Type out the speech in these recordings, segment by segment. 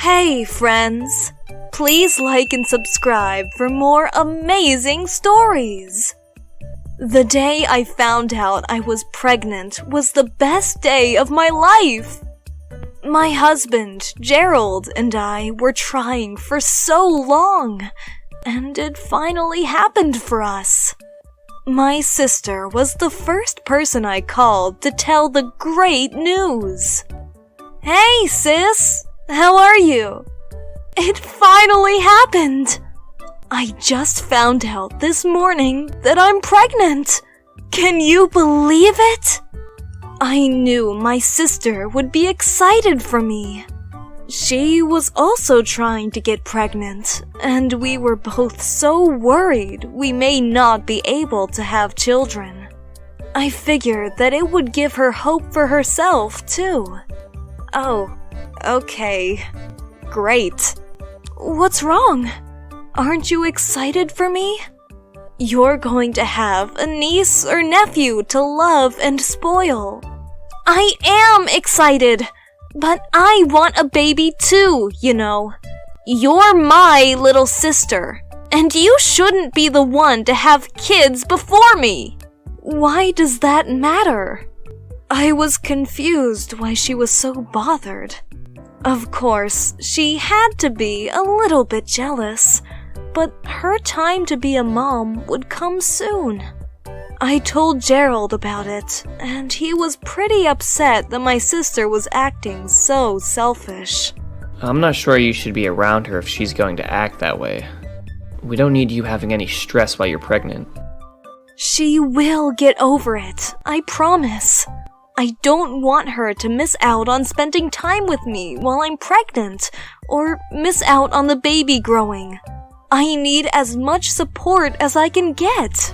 Hey friends, please like and subscribe for more amazing stories. The day I found out I was pregnant was the best day of my life. My husband, Gerald, and I were trying for so long, and it finally happened for us. My sister was the first person I called to tell the great news. Hey sis, how are you? It finally happened! I just found out this morning that I'm pregnant! Can you believe it? I knew my sister would be excited for me. She was also trying to get pregnant, and we were both so worried we may not be able to have children. I figured that it would give her hope for herself, too. Oh, okay. Great. What's wrong? Aren't you excited for me? You're going to have a niece or nephew to love and spoil. I am excited, but I want a baby too, you know. You're my little sister, and you shouldn't be the one to have kids before me. Why does that matter? I was confused why she was so bothered. Of course, she had to be a little bit jealous, but her time to be a mom would come soon. I told Gerald about it, and he was pretty upset that my sister was acting so selfish. I'm not sure you should be around her if she's going to act that way. We don't need you having any stress while you're pregnant. She will get over it, I promise. I don't want her to miss out on spending time with me while I'm pregnant, or miss out on the baby growing. I need as much support as I can get.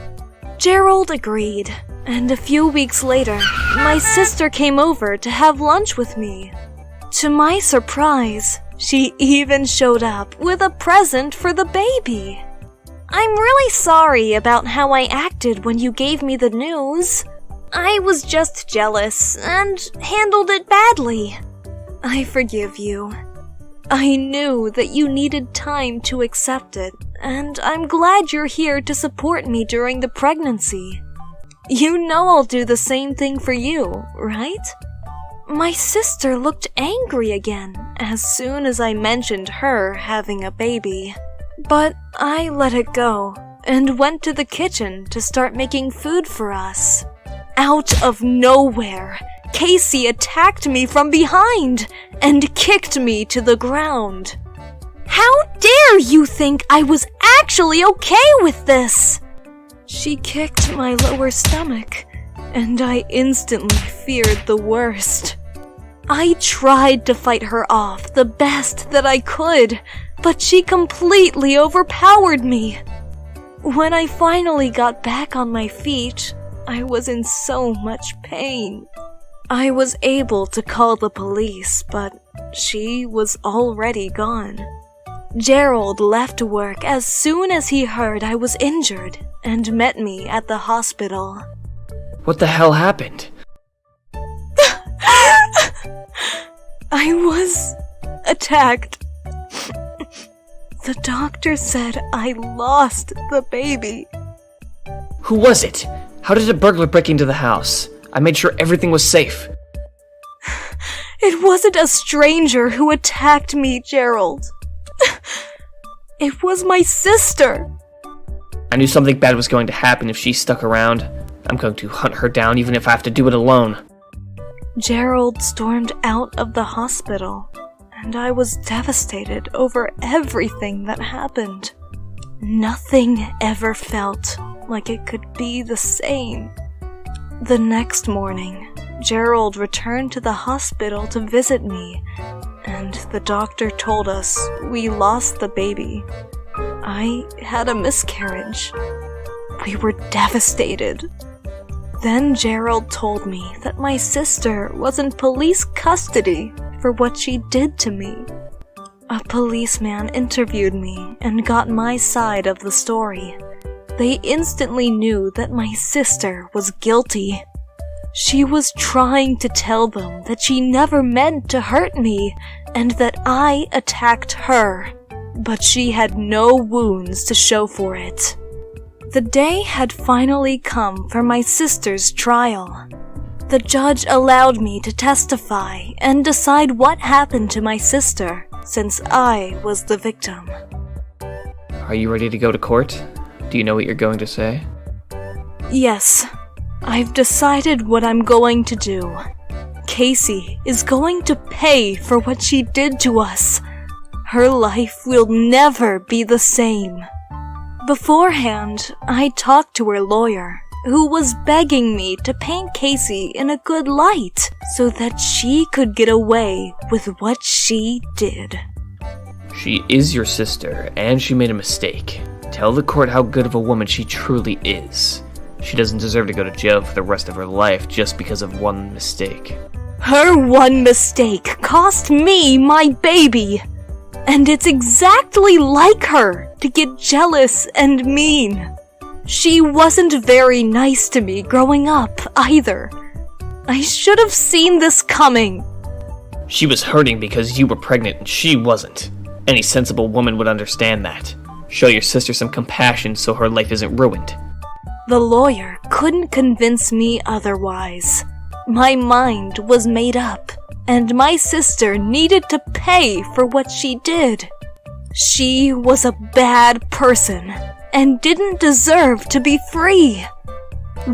Gerald agreed, and a few weeks later, my sister came over to have lunch with me. To my surprise, she even showed up with a present for the baby. I'm really sorry about how I acted when you gave me the news. I was just jealous and handled it badly. I forgive you. I knew that you needed time to accept it, and I'm glad you're here to support me during the pregnancy. You know I'll do the same thing for you, right? My sister looked angry again as soon as I mentioned her having a baby. But I let it go and went to the kitchen to start making food for us. Out of nowhere, Casey attacked me from behind and kicked me to the ground. How dare you think I was actually okay with this? She kicked my lower stomach, and I instantly feared the worst. I tried to fight her off the best that I could, but she completely overpowered me. When I finally got back on my feet, I was in so much pain. I was able to call the police, but she was already gone. Gerald left work as soon as he heard I was injured and met me at the hospital. What the hell happened? I was attacked. The doctor said I lost the baby. Who was it? How did a burglar break into the house? I made sure everything was safe. It wasn't a stranger who attacked me, Gerald. It was my sister. I knew something bad was going to happen if she stuck around. I'm going to hunt her down even if I have to do it alone. Gerald stormed out of the hospital, and I was devastated over everything that happened. Nothing ever felt like it could be the same. The next morning, Gerald returned to the hospital to visit me, and the doctor told us we lost the baby. I had a miscarriage. We were devastated. Then Gerald told me that my sister was in police custody for what she did to me. A policeman interviewed me and got my side of the story. They instantly knew that my sister was guilty. She was trying to tell them that she never meant to hurt me and that I attacked her, but she had no wounds to show for it. The day had finally come for my sister's trial. The judge allowed me to testify and decide what happened to my sister, since I was the victim. Are you ready to go to court? Do you know what you're going to say? Yes, I've decided what I'm going to do. Casey is going to pay for what she did to us. Her life will never be the same. Beforehand, I talked to her lawyer, who was begging me to paint Casey in a good light so that she could get away with what she did. She is your sister, and she made a mistake. Tell the court how good of a woman she truly is. She doesn't deserve to go to jail for the rest of her life just because of one mistake. Her one mistake cost me my baby. And it's exactly like her to get jealous and mean. She wasn't very nice to me growing up, either. I should have seen this coming. She was hurting because you were pregnant and she wasn't. Any sensible woman would understand that. Show your sister some compassion so her life isn't ruined. The lawyer couldn't convince me otherwise. My mind was made up, and my sister needed to pay for what she did. She was a bad person and didn't deserve to be free.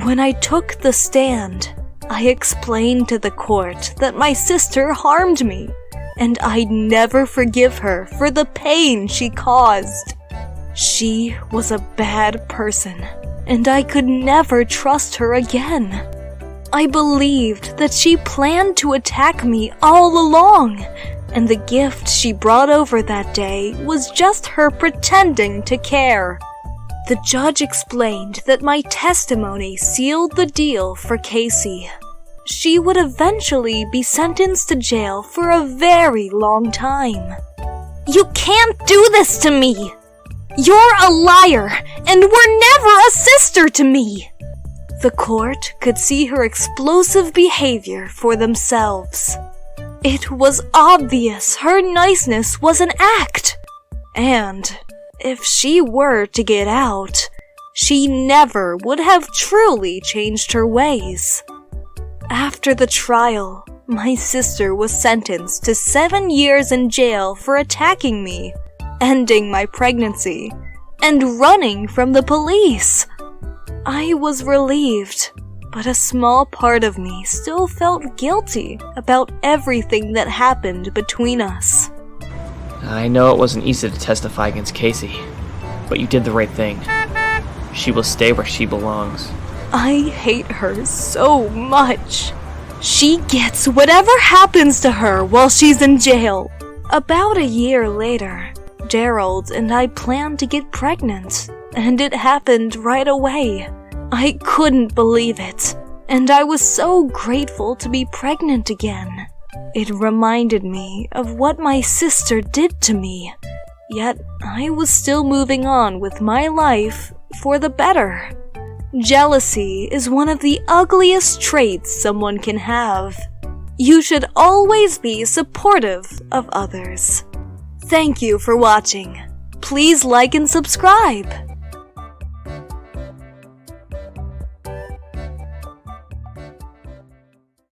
When I took the stand, I explained to the court that my sister harmed me, and I'd never forgive her for the pain she caused. She was a bad person, and I could never trust her again. I believed that she planned to attack me all along, and the gift she brought over that day was just her pretending to care. The judge explained that my testimony sealed the deal for Casey. She would eventually be sentenced to jail for a very long time. You can't do this to me! You're a liar, and were never a sister to me! The court could see her explosive behavior for themselves. It was obvious her niceness was an act, and if she were to get out, she never would have truly changed her ways. After the trial, my sister was sentenced to 7 years in jail for attacking me, ending my pregnancy, and running from the police. I was relieved, but a small part of me still felt guilty about everything that happened between us. I know it wasn't easy to testify against Casey, but you did the right thing. She will stay where she belongs. I hate her so much. She gets whatever happens to her while she's in jail. About a year later, Gerald and I planned to get pregnant, and it happened right away. I couldn't believe it, and I was so grateful to be pregnant again. It reminded me of what my sister did to me, yet I was still moving on with my life for the better. Jealousy is one of the ugliest traits someone can have. You should always be supportive of others. Thank you for watching. Please like and subscribe.